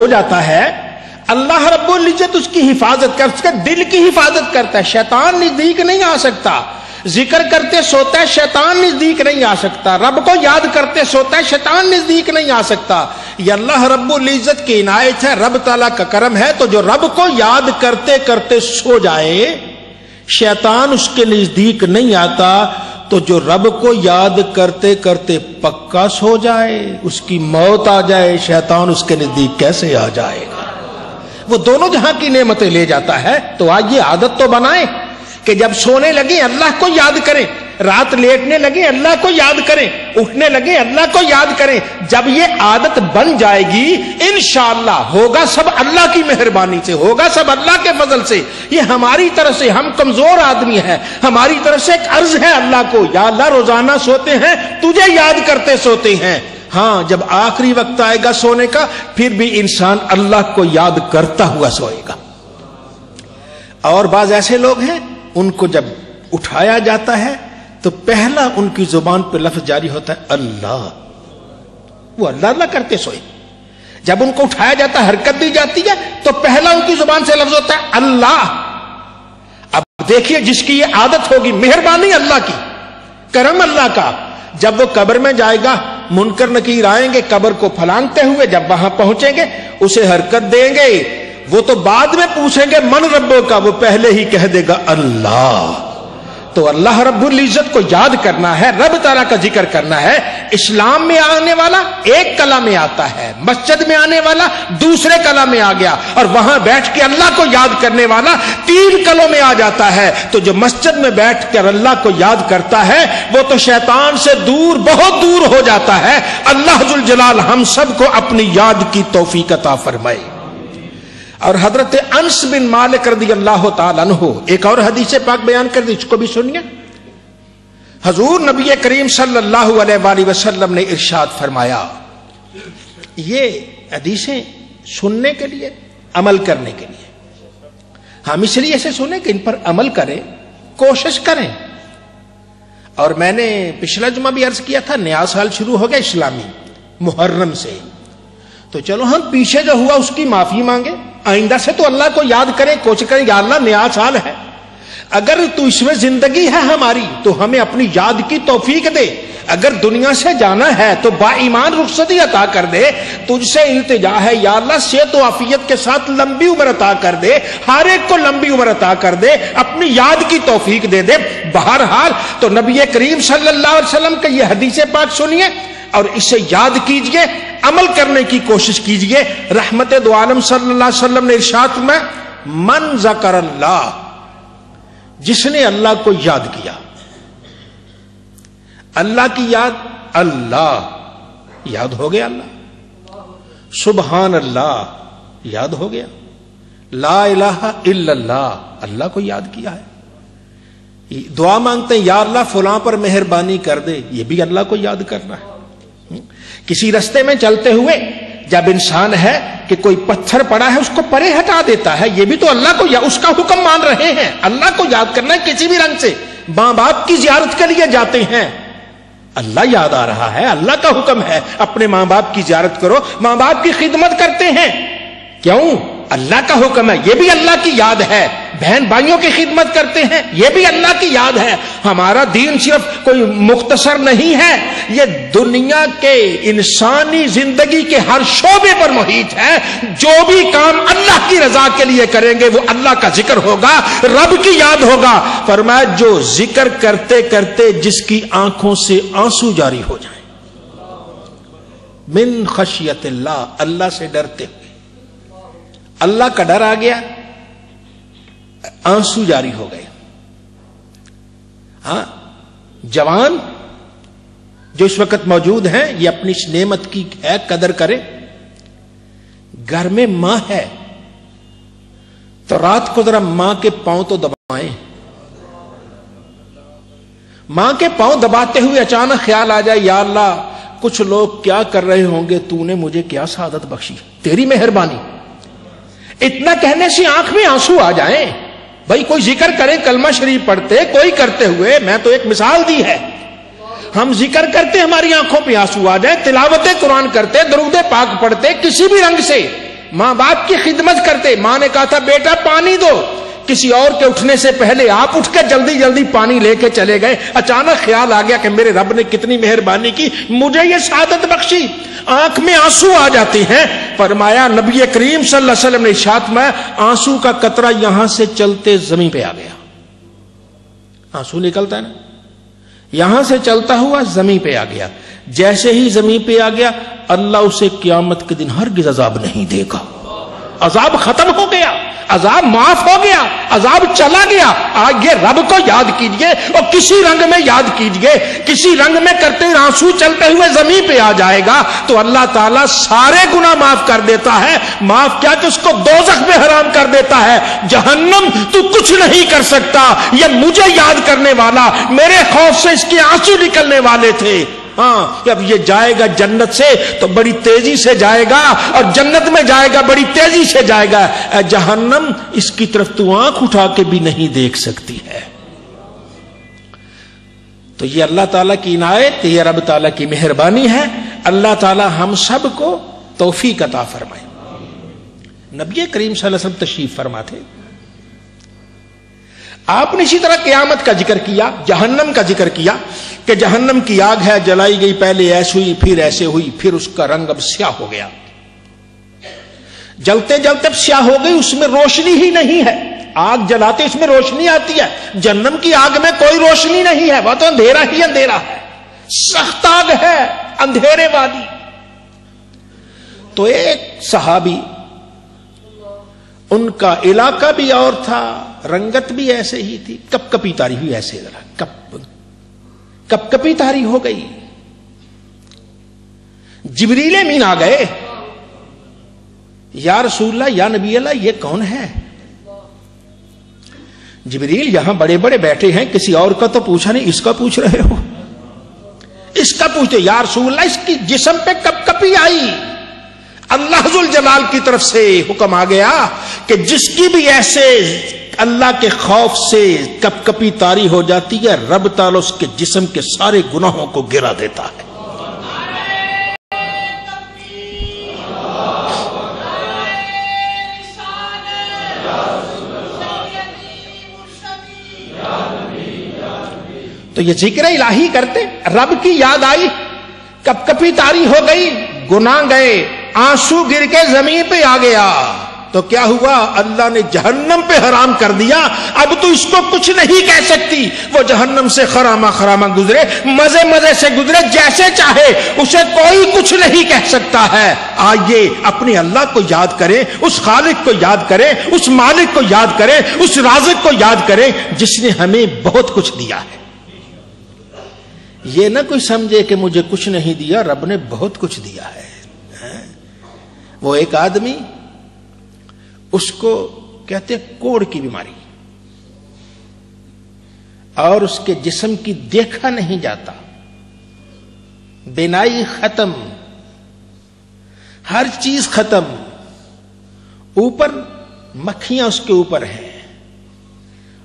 ہو جاتا ہے اللہ رب العزت اس کی حفاظت کر، اس کے دل کی حفاظت کرتا ہے، شیطان نزدیک نہیں آ سکتا۔ ذکر کرتے سوتا ہے، شیطان نزدیک نہیں آ سکتا۔ رب کو یاد کرتے سوتا ہے، شیطان نزدیک نہیں آ سکتا۔ یہ اللہ رب العزت کی عنایت ہے، رب تعالیٰ کا کرم ہے۔ تو جو رب کو یاد کرتے کرتے سو جائے شیطان اس کے نزدیک نہیں آتا، تو جو رب کو یاد کرتے کرتے پکا سو جائے، اس کی موت آ جائے، شیطان اس کے نزدیک کیسے آ جائے گا؟ وہ دونوں جہاں کی نعمتیں لے جاتا ہے۔ تو آئیے عادت تو بنائیں کہ جب سونے لگیں اللہ کو یاد کریں، رات لیٹنے لگیں اللہ کو یاد کریں، اٹھنے لگیں اللہ کو یاد کریں۔ جب یہ عادت بن جائے گی انشاءاللہ ہوگا سب اللہ کی مہربانی سے، ہوگا سب اللہ کے فضل سے۔ یہ ہماری طرف سے، ہم کمزور آدمی ہیں، ہماری طرف سے ایک عرض ہے اللہ کو، یا اللہ روزانہ سوتے ہیں تجھے یاد کرتے سوتے ہیں۔ ہاں جب آخری وقت آئے گا سونے کا پھر بھی انسان اللہ کو یاد کرتا ہوا سوئے گا۔ اور بعض ایسے لوگ ہیں ان کو جب اٹھایا جاتا ہے تو پہلا ان کی زبان پہ لفظ جاری ہوتا ہے اللہ، وہ اللہ اللہ کرتے سوئے۔ جب ان کو اٹھایا جاتا ہے، حرکت دی جاتی ہے تو پہلا ان کی زبان سے لفظ ہوتا ہے اللہ۔ اب دیکھیے جس کی یہ عادت ہوگی، مہربانی اللہ کی، کرم اللہ کا، جب وہ قبر میں جائے گا منکر نکیر آئیں گے قبر کو پھلانگتے ہوئے، جب وہاں پہنچیں گے اسے حرکت دیں گے، وہ تو بعد میں پوچھیں گے من ربوں کا، وہ پہلے ہی کہہ دے گا اللہ۔ تو اللہ رب العزت کو یاد کرنا ہے، رب تعالیٰ کا ذکر کرنا ہے۔ اسلام میں آنے والا ایک کلا میں آتا ہے، مسجد میں آنے والا دوسرے کلا میں آ گیا، اور وہاں بیٹھ کے اللہ کو یاد کرنے والا 3 کلوں میں آ جاتا ہے۔ تو جو مسجد میں بیٹھ کر اللہ کو یاد کرتا ہے وہ تو شیطان سے دور، بہت دور ہو جاتا ہے۔ اللہ ذوالجلال ہم سب کو اپنی یاد کی توفیق عطا فرمائے۔ اور حضرت انس بن مالک رضی اللہ تعالیٰ عنہ ایک اور حدیث پاک بیان کر دی، اس کو بھی سنیے۔ حضور نبی کریم صلی اللہ علیہ وآلہ وسلم نے ارشاد فرمایا، یہ حدیثیں سننے کے لیے، عمل کرنے کے لیے، ہم اس لیے سے سنیں کہ ان پر عمل کریں، کوشش کریں۔ اور میں نے پچھلا جمعہ بھی عرض کیا تھا نیا سال شروع ہو گیا اسلامی محرم سے، تو چلو ہم پیچھے جو ہوا اس کی معافی مانگیں، آئندہ سے تو اللہ کو یاد کریں، کوشش کریں یا اللہ نیا سال ہے، اگر تو اس میں زندگی ہے ہماری تو ہمیں اپنی یاد کی توفیق دے، اگر دنیا سے جانا ہے تو با ایمان رخصتی عطا کر دے۔ تجھ سے التجا ہے یا اللہ صحت و عافیت کے ساتھ لمبی عمر عطا کر دے، ہر ایک کو لمبی عمر عطا کر دے، اپنی یاد کی توفیق دے دے۔ بہرحال تو نبی کریم صلی اللہ علیہ وسلم کا یہ حدیث پاک سنیے اور اسے یاد کیجئے، عمل کرنے کی کوشش کیجئے۔ رحمت دو عالم صلی اللہ علیہ وسلم نے ارشاد میں من ذکر اللہ، جس نے اللہ کو یاد کیا، اللہ کی یاد، اللہ یاد ہو گیا، اللہ سبحان اللہ یاد ہو گیا، لا الہ الا اللہ اللہ کو یاد کیا ہے، دعا مانگتے ہیں یا اللہ فلاں پر مہربانی کر دے، یہ بھی اللہ کو یاد کرنا ہے۔ کسی رستے میں چلتے ہوئے جب انسان ہے کہ کوئی پتھر پڑا ہے اس کو پرے ہٹا دیتا ہے، یہ بھی تو اللہ کو اس کا حکم مان رہے ہیں، اللہ کو یاد کرنا ہے کسی بھی رنگ سے۔ ماں باپ کی زیارت کے لیے جاتے ہیں، اللہ یاد آ رہا ہے، اللہ کا حکم ہے اپنے ماں باپ کی زیارت کرو، ماں باپ کی خدمت کرتے ہیں، کیوں؟ اللہ کا حکم ہے، یہ بھی اللہ کی یاد ہے۔ بہن بھائیوں کی خدمت کرتے ہیں، یہ بھی اللہ کی یاد ہے۔ ہمارا دین صرف کوئی مختصر نہیں ہے، یہ دنیا کے انسانی زندگی کے ہر شعبے پر محیط ہے۔ جو بھی کام اللہ کی رضا کے لیے کریں گے وہ اللہ کا ذکر ہوگا، رب کی یاد ہوگا۔ فرمایا جو ذکر کرتے کرتے جس کی آنکھوں سے آنسو جاری ہو جائیں، من خشیت اللہ، اللہ سے ڈرتے ہوئے، اللہ کا ڈر آ گیا، آنسو جاری ہو گئے۔ ہاں جوان جو اس وقت موجود ہیں یہ اپنی اس نعمت کی ہے قدر کرے۔ گھر میں ماں ہے تو رات کو ذرا ماں کے پاؤں تو دبائیں۔ ماں کے پاؤں دباتے ہوئے اچانک خیال آ جائے یا اللہ کچھ لوگ کیا کر رہے ہوں گے، تو نے مجھے کیا سعادت بخشی، تیری مہربانی۔ اتنا کہنے سے آنکھ میں آنسو آ جائیں۔ بھائی کوئی ذکر کرے، کلمہ شریف پڑھتے، کوئی کرتے ہوئے، میں تو ایک مثال دی ہے، ہم ذکر کرتے ہماری آنکھوں پہ آنسو آ جائے، تلاوت قرآن کرتے، درود پاک پڑھتے، کسی بھی رنگ سے ماں باپ کی خدمت کرتے. ماں نے کہا تھا بیٹا پانی دو, کسی اور کے اٹھنے سے پہلے آپ اٹھ کے جلدی جلدی پانی لے کے چلے گئے. اچانک خیال آ گیا کہ میرے رب نے کتنی مہربانی کی, مجھے یہ سعادت بخشی. آنکھ میں آنسو آ جاتے ہیں. فرمایا نبی کریم صلی اللہ علیہ وسلم نے ارشاد میں آنسو کا قطرہ یہاں سے چلتے زمین پہ آ گیا. آنسو نکلتا ہے نا, یہاں سے چلتا ہوا زمین پہ آ گیا. جیسے ہی زمین پہ آ گیا اللہ اسے قیامت کے دن ہرگز عذاب نہیں دے گا. عذاب ختم ہو گیا, عذاب معاف ہو گیا, عذاب چلا گیا. آگے رب کو یاد کیجئے اور کسی رنگ میں یاد کیجئے. کسی رنگ میں کرتے آنسو چلتے ہوئے زمین پہ آ جائے گا تو اللہ تعالیٰ سارے گناہ معاف کر دیتا ہے. معاف کیا کہ اس کو دوزخ میں حرام کر دیتا ہے. جہنم تو کچھ نہیں کر سکتا, یہ مجھے یاد کرنے والا, میرے خوف سے اس کے آنسو نکلنے والے تھے. ہاں اب یہ جائے گا جنت سے تو بڑی تیزی سے جائے گا, اور جنت میں جائے گا بڑی تیزی سے جائے گا. اے جہنم اس کی طرف تو آنکھ اٹھا کے بھی نہیں دیکھ سکتی ہے. تو یہ اللہ تعالیٰ کی عنایت, یہ رب تعالیٰ کی مہربانی ہے. اللہ تعالیٰ ہم سب کو توفیق عطا فرمائے. نبی کریم صلی اللہ علیہ وسلم تشریف فرما تھے. آپ نے اسی طرح قیامت کا ذکر کیا, جہنم کا ذکر کیا کہ جہنم کی آگ ہے, جلائی گئی, پہلے ایسے ہوئی پھر ایسے ہوئی, پھر اس کا رنگ اب سیاہ ہو گیا. جلتے جلتے اب سیاہ ہو گئی, اس میں روشنی ہی نہیں ہے. آگ جلاتے اس میں روشنی آتی ہے, جہنم کی آگ میں کوئی روشنی نہیں ہے, وہ تو اندھیرا ہی اندھیرا ہے, سخت آگ ہے, اندھیرے والی. تو ایک صحابی, ان کا علاقہ بھی اور تھا, رنگت بھی ایسے ہی تھی, کپ کپی تاری ہوئی, ایسے ذرا کپ کپی تاری ہو گئی. جبریل امین آ گئے, یا رسول اللہ, یا نبی اللہ, یہ کون ہے؟ جبریل یہاں بڑے بڑے بیٹھے ہیں, کسی اور کا تو پوچھا نہیں, اس کا پوچھ رہے ہو, اس کا پوچھتے. یا رسول اللہ, اس کی جسم پہ کپ کپی آئی. اللہ ذوالجلال کی طرف سے حکم آ گیا کہ جس کی بھی ایسے اللہ کے خوف سے کپ کپی طاری ہو جاتی ہے, رب تعالیٰ اس کے جسم کے سارے گناہوں کو گرا دیتا ہے. تو یہ ذکر الہی کرتے, رب کی یاد آئی, کپ کپی طاری ہو گئی, گناہ گئے, آنسو گر کے زمین پہ آ گیا. تو کیا ہوا؟ اللہ نے جہنم پہ حرام کر دیا. اب تو اس کو کچھ نہیں کہہ سکتی. وہ جہنم سے خراما خراما گزرے, مزے مزے سے گزرے, جیسے چاہے, اسے کوئی کچھ نہیں کہہ سکتا ہے. آئیے اپنے اللہ کو یاد کریں, اس خالق کو یاد کریں, اس مالک کو یاد کریں, اس رازق کو یاد کریں جس نے ہمیں بہت کچھ دیا ہے. یہ نہ کوئی سمجھے کہ مجھے کچھ نہیں دیا, رب نے بہت کچھ دیا ہے. وہ ایک آدمی, اس کو کہتے کوڑ کی بیماری, اور اس کے جسم کی دیکھا نہیں جاتا, بینائی ختم, ہر چیز ختم, اوپر مکھیاں اس کے اوپر ہیں,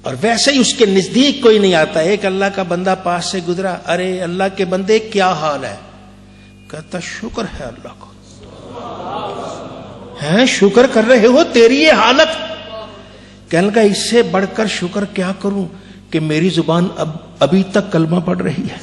اور ویسے ہی اس کے نزدیک کوئی نہیں آتا. ایک اللہ کا بندہ پاس سے گزرا, ارے اللہ کے بندے کیا حال ہے؟ کہتا شکر ہے اللہ کو. ہیں شکر کر رہے ہو, تیری یہ حالت؟ کہنے لگا اس سے بڑھ کر شکر کیا کروں کہ میری زبان ابھی تک کلمہ پڑھ رہی ہے.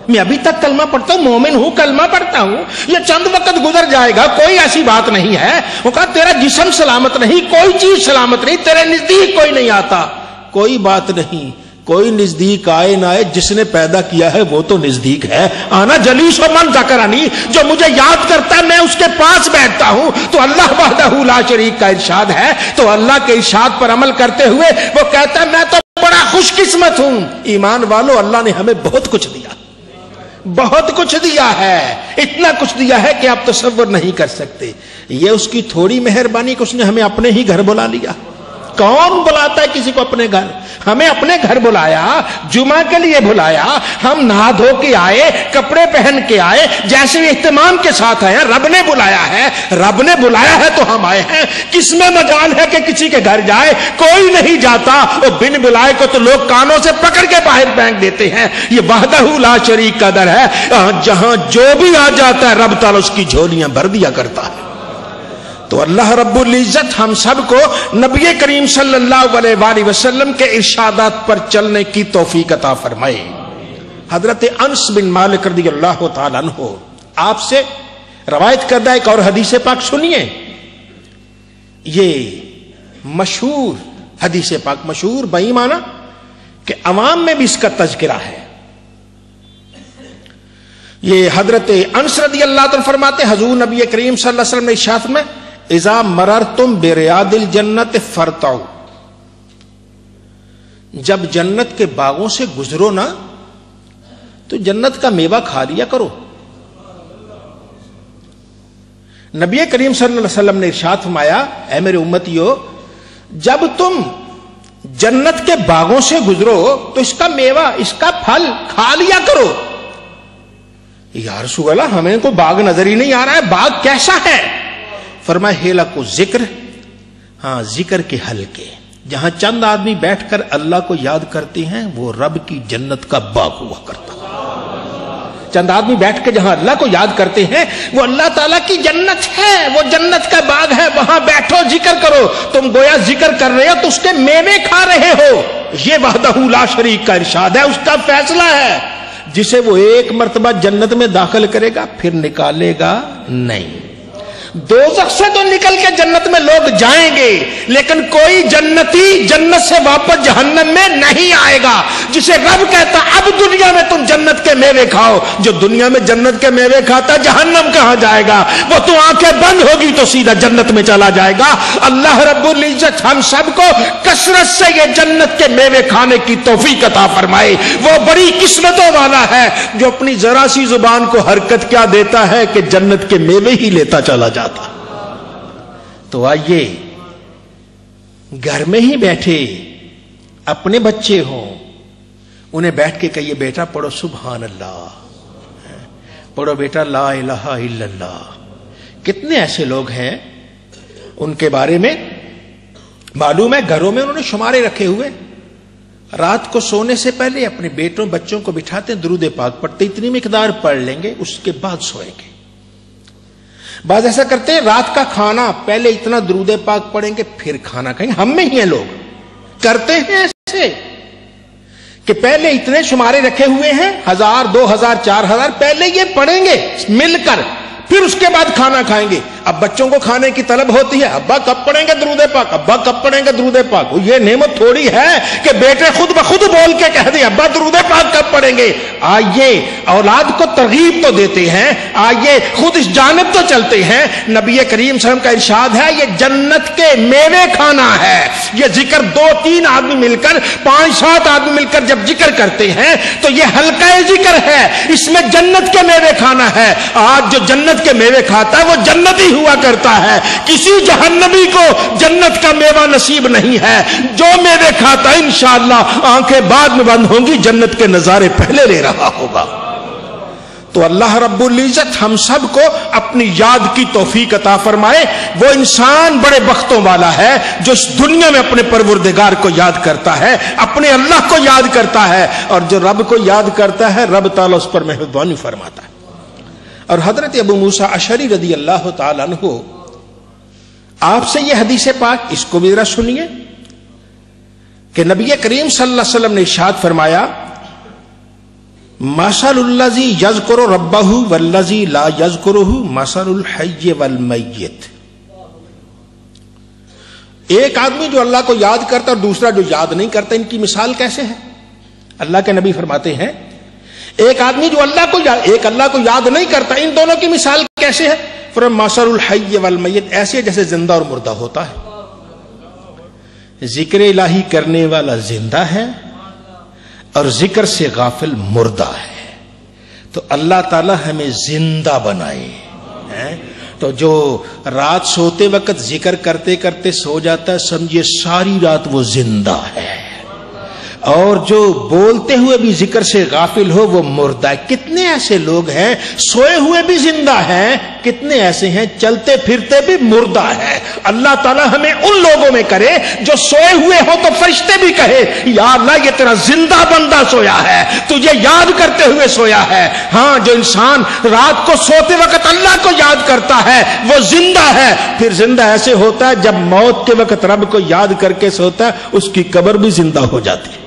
میں ابھی تک کلمہ پڑھتا ہوں, مومن ہوں, کلمہ پڑھتا ہوں. یہ چند وقت گزر جائے گا, کوئی ایسی بات نہیں ہے. وہ کہا تیرا جسم سلامت نہیں, کوئی چیز سلامت نہیں, تیرے نزدیک کوئی نہیں آتا. کوئی بات نہیں, کوئی نزدیک آئے نہ آئے, جس نے پیدا کیا ہے وہ تو نزدیک ہے. آنا جلیس و من ذکرنی, جو مجھے یاد کرتا ہے میں اس کے پاس بیٹھتا ہوں. تو اللہ وحدہ لا شریک کا ارشاد ہے, تو اللہ کے ارشاد پر عمل کرتے ہوئے وہ کہتا ہے میں تو بڑا خوش قسمت ہوں. ایمان والو, اللہ نے ہمیں بہت کچھ دیا, بہت کچھ دیا ہے, اتنا کچھ دیا ہے کہ آپ تصور نہیں کر سکتے. یہ اس کی تھوڑی مہربانی کہ اس نے ہمیں اپنے ہی گھر بلا لیا. کون بلاتا ہے کسی کو اپنے گھر؟ ہمیں اپنے گھر بلایا, جمعہ کے لیے بلایا, ہم نہا دھو کے آئے, کپڑے پہن کے آئے, جیسے اہتمام کے ساتھ آئے. رب نے بلایا ہے, رب نے بلایا ہے تو ہم آئے ہیں. کس میں مجال ہے کہ کسی کے گھر جائے؟ کوئی نہیں جاتا. وہ بن بلائے کو تو لوگ کانوں سے پکڑ کے باہر پھینک دیتے ہیں. یہ وحدہ لا شریک کا در ہے, جہاں جو بھی آ جاتا ہے رب تعالیٰ اس کی جھولیاں بھر دیا کرتا ہے. تو اللہ رب العزت ہم سب کو نبی کریم صلی اللہ علیہ وآلہ وسلم کے ارشادات پر چلنے کی توفیق عطا فرمائے۔ حضرت انس بن مالک رضی اللہ تعالیٰ عنہ آپ سے روایت کردہ ایک اور حدیث پاک سنیے۔ یہ مشہور حدیث پاک، مشہور بئی معنی کہ عوام میں بھی اس کا تذکرہ ہے۔ یہ حضرت انس رضی اللہ عنہ فرماتے حضور نبی کریم صلی اللہ علیہ وسلم نے ارشاد میں اذا مررتم بریاض الجنت فرتعوا، جب جنت کے باغوں سے گزرو نا تو جنت کا میوہ کھا لیا کرو۔ نبی کریم صلی اللہ علیہ وسلم نے ارشاد فرمایا اے میرے امتیو، جب تم جنت کے باغوں سے گزرو تو اس کا میوہ، اس کا پھل کھا لیا کرو۔ یا رسول اللہ ہمیں کوئی باغ نظر ہی نہیں آ رہا ہے، باغ کیسا ہے؟ فرمایا ہیلا کو ذکر، ہاں ذکر کے حلقے، جہاں چند آدمی بیٹھ کر اللہ کو یاد کرتے ہیں وہ رب کی جنت کا باغ ہوا کرتا۔ چند آدمی بیٹھ کے جہاں اللہ کو یاد کرتے ہیں وہ اللہ تعالیٰ کی جنت ہے، وہ جنت کا باغ ہے، وہاں بیٹھو ذکر کرو۔ تم گویا ذکر کر رہے ہو تو اس کے میوے کھا رہے ہو۔ یہ وحدہ لا شریک کا ارشاد ہے، اس کا فیصلہ ہے۔ جسے وہ ایک مرتبہ جنت میں داخل کرے گا پھر نکالے گا نہیں۔ دوزخ سے تو نکل کے جنت میں لوگ جائیں گے لیکن کوئی جنتی جنت سے واپس جہنم میں نہیں آئے گا۔ جسے رب کہتا اب دنیا میں تم جنت کے میوے کھاؤ، جو دنیا میں جنت کے میوے کھاتا جہنم کہاں جائے گا؟ وہ تو آنکھیں بند ہوگی تو سیدھا جنت میں چلا جائے گا۔ اللہ رب العزت ہم سب کو کثرت سے یہ جنت کے میوے کھانے کی توفیق عطا فرمائے۔ وہ بڑی قسمتوں والا ہے جو اپنی ذرا سی زبان کو حرکت کیا دیتا ہے کہ جنت کے میوے ہی لیتا چلا جاتا۔ تو آئیے گھر میں ہی بیٹھے اپنے بچے ہوں انہیں بیٹھ کے کہیے بیٹا پڑھو سبحان اللہ، پڑھو بیٹا لا الہ الا اللہ۔ کتنے ایسے لوگ ہیں ان کے بارے میں معلوم ہے گھروں میں انہوں نے شمارے رکھے ہوئے، رات کو سونے سے پہلے اپنے بیٹوں بچوں کو بٹھاتے درود پاک پڑھتے، اتنی مقدار پڑھ لیں گے اس کے بعد سوئیں گے۔ بعض ایسا کرتے ہیں رات کا کھانا پہلے اتنا درود پاک پڑھیں گے پھر کھانا کھائیں گے۔ ہم میں ہی ہیں لوگ کرتے ہیں ایسے کہ پہلے اتنے شمارے رکھے ہوئے ہیں 1000 2000 4000 پہلے یہ پڑھیں گے مل کر، پھر اس کے بعد کھانا کھائیں گے۔ اب بچوں کو کھانے کی طلب ہوتی ہے ابا کب پڑھیں گے درود پاک، ابا کب پڑھیں گے درود پاک۔ یہ نعمت تھوڑی ہے کہ بیٹے خود بخود بول کے کہہ دیں ابا درود پاک کب پڑھیں گے۔ آئیے اولاد کو ترغیب تو دیتے ہیں، آئیے خود اس جانب تو چلتے ہیں۔ نبی کریم صلی اللہ علیہ وسلم کا ارشاد ہے یہ جنت کے میوے کھانا ہے۔ یہ ذکر 2-3 آدمی مل کر 5-7 آدمی مل کر جب ذکر کرتے ہیں تو یہ حلقہ ذکر ہے، اس میں جنت کے میوے کھانا ہے۔ آج جو جنت کے میوے کھاتا ہے وہ جنتی ہوا کرتا ہے، کسی جہنمی کو جنت کا میوہ نصیب نہیں ہے۔ جو میوے کھاتا ہے انشاءاللہ آنکھیں بعد میں بند ہوں گی، جنت کے نظارے پہلے لے رہا ہوگا۔ تو اللہ رب العزت ہم سب کو اپنی یاد کی توفیق عطا فرمائے۔ وہ انسان بڑے بختوں والا ہے جو اس دنیا میں اپنے پروردگار کو یاد کرتا ہے، اپنے اللہ کو یاد کرتا ہے، اور جو رب کو یاد کرتا ہے رب تعالیٰ اس پر مہربانی فرماتا ہے۔ اور حضرت ابو موسیٰ اشعری رضی اللہ تعالیٰ عنہ آپ سے یہ حدیث پاک اس کو بھی ذرا سنیے کہ نبی کریم صلی اللہ علیہ وسلم نے ارشاد فرمایا مثل الذی یذکر ربہ والذی لا یذکرہ مثل الحی والمیت۔ ایک آدمی جو اللہ کو یاد کرتا اور دوسرا جو یاد نہیں کرتا، ان کی مثال کیسے ہے؟ اللہ کے نبی فرماتے ہیں ایک آدمی جو اللہ کو یاد نہیں کرتا، ان دونوں کی مثال کیسے ہے؟ فرمایا مثل الحی والمیت، ایسے جیسے زندہ اور مردہ ہوتا ہے۔ ذکر الہی کرنے والا زندہ ہے اور ذکر سے غافل مردہ ہے۔ تو اللہ تعالی ہمیں زندہ بنائے۔ تو جو رات سوتے وقت ذکر کرتے کرتے سو جاتا ہے سمجھے ساری رات وہ زندہ ہے۔ اور جو بولتے ہوئے بھی ذکر سے غافل ہو وہ مردہ ہے. کتنے ایسے لوگ ہیں سوئے ہوئے بھی زندہ ہیں, کتنے ایسے ہیں چلتے پھرتے بھی مردہ ہے. اللہ تعالیٰ ہمیں ان لوگوں میں کرے جو سوئے ہوئے ہو تو فرشتے بھی کہے یا اللہ یہ تیرا زندہ بندہ سویا ہے, تجھے یاد کرتے ہوئے سویا ہے. ہاں جو انسان رات کو سوتے وقت اللہ کو یاد کرتا ہے وہ زندہ ہے. پھر زندہ ایسے ہوتا ہے جب موت کے وقت رب کو یاد کر کے سوتا ہے اس کی قبر بھی زندہ ہو جاتی ہے,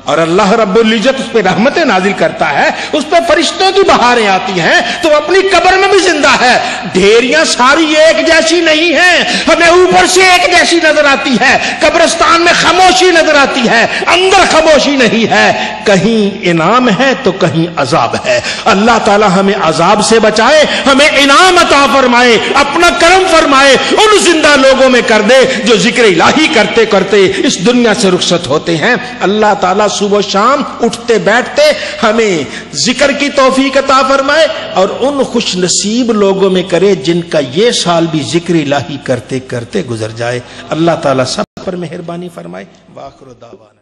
اور اللہ رب العزت اس پہ رحمتیں نازل کرتا ہے, اس پہ فرشتوں کی بہاریں آتی ہیں تو اپنی قبر میں بھی زندہ ہے. ڈھیریاں ساری ایک جیسی نہیں ہیں, ہمیں اوپر سے ایک جیسی نظر آتی ہے, قبرستان میں خاموشی نظر آتی ہے, اندر خاموشی نہیں ہے, کہیں انعام ہے تو کہیں عذاب ہے. اللہ تعالی ہمیں عذاب سے بچائے, ہمیں انعام عطا فرمائے, اپنا کرم فرمائے, ان زندہ لوگوں میں کر دے جو ذکر الہی کرتے کرتے اس دنیا سے رخصت ہوتے ہیں. اللہ تعالیٰ صبح و شام اٹھتے بیٹھتے ہمیں ذکر کی توفیق عطا فرمائے, اور ان خوش نصیب لوگوں میں کرے جن کا یہ سال بھی ذکر الہی کرتے کرتے گزر جائے. اللہ تعالیٰ سب پر مہربانی فرمائے. وآخر دعوانا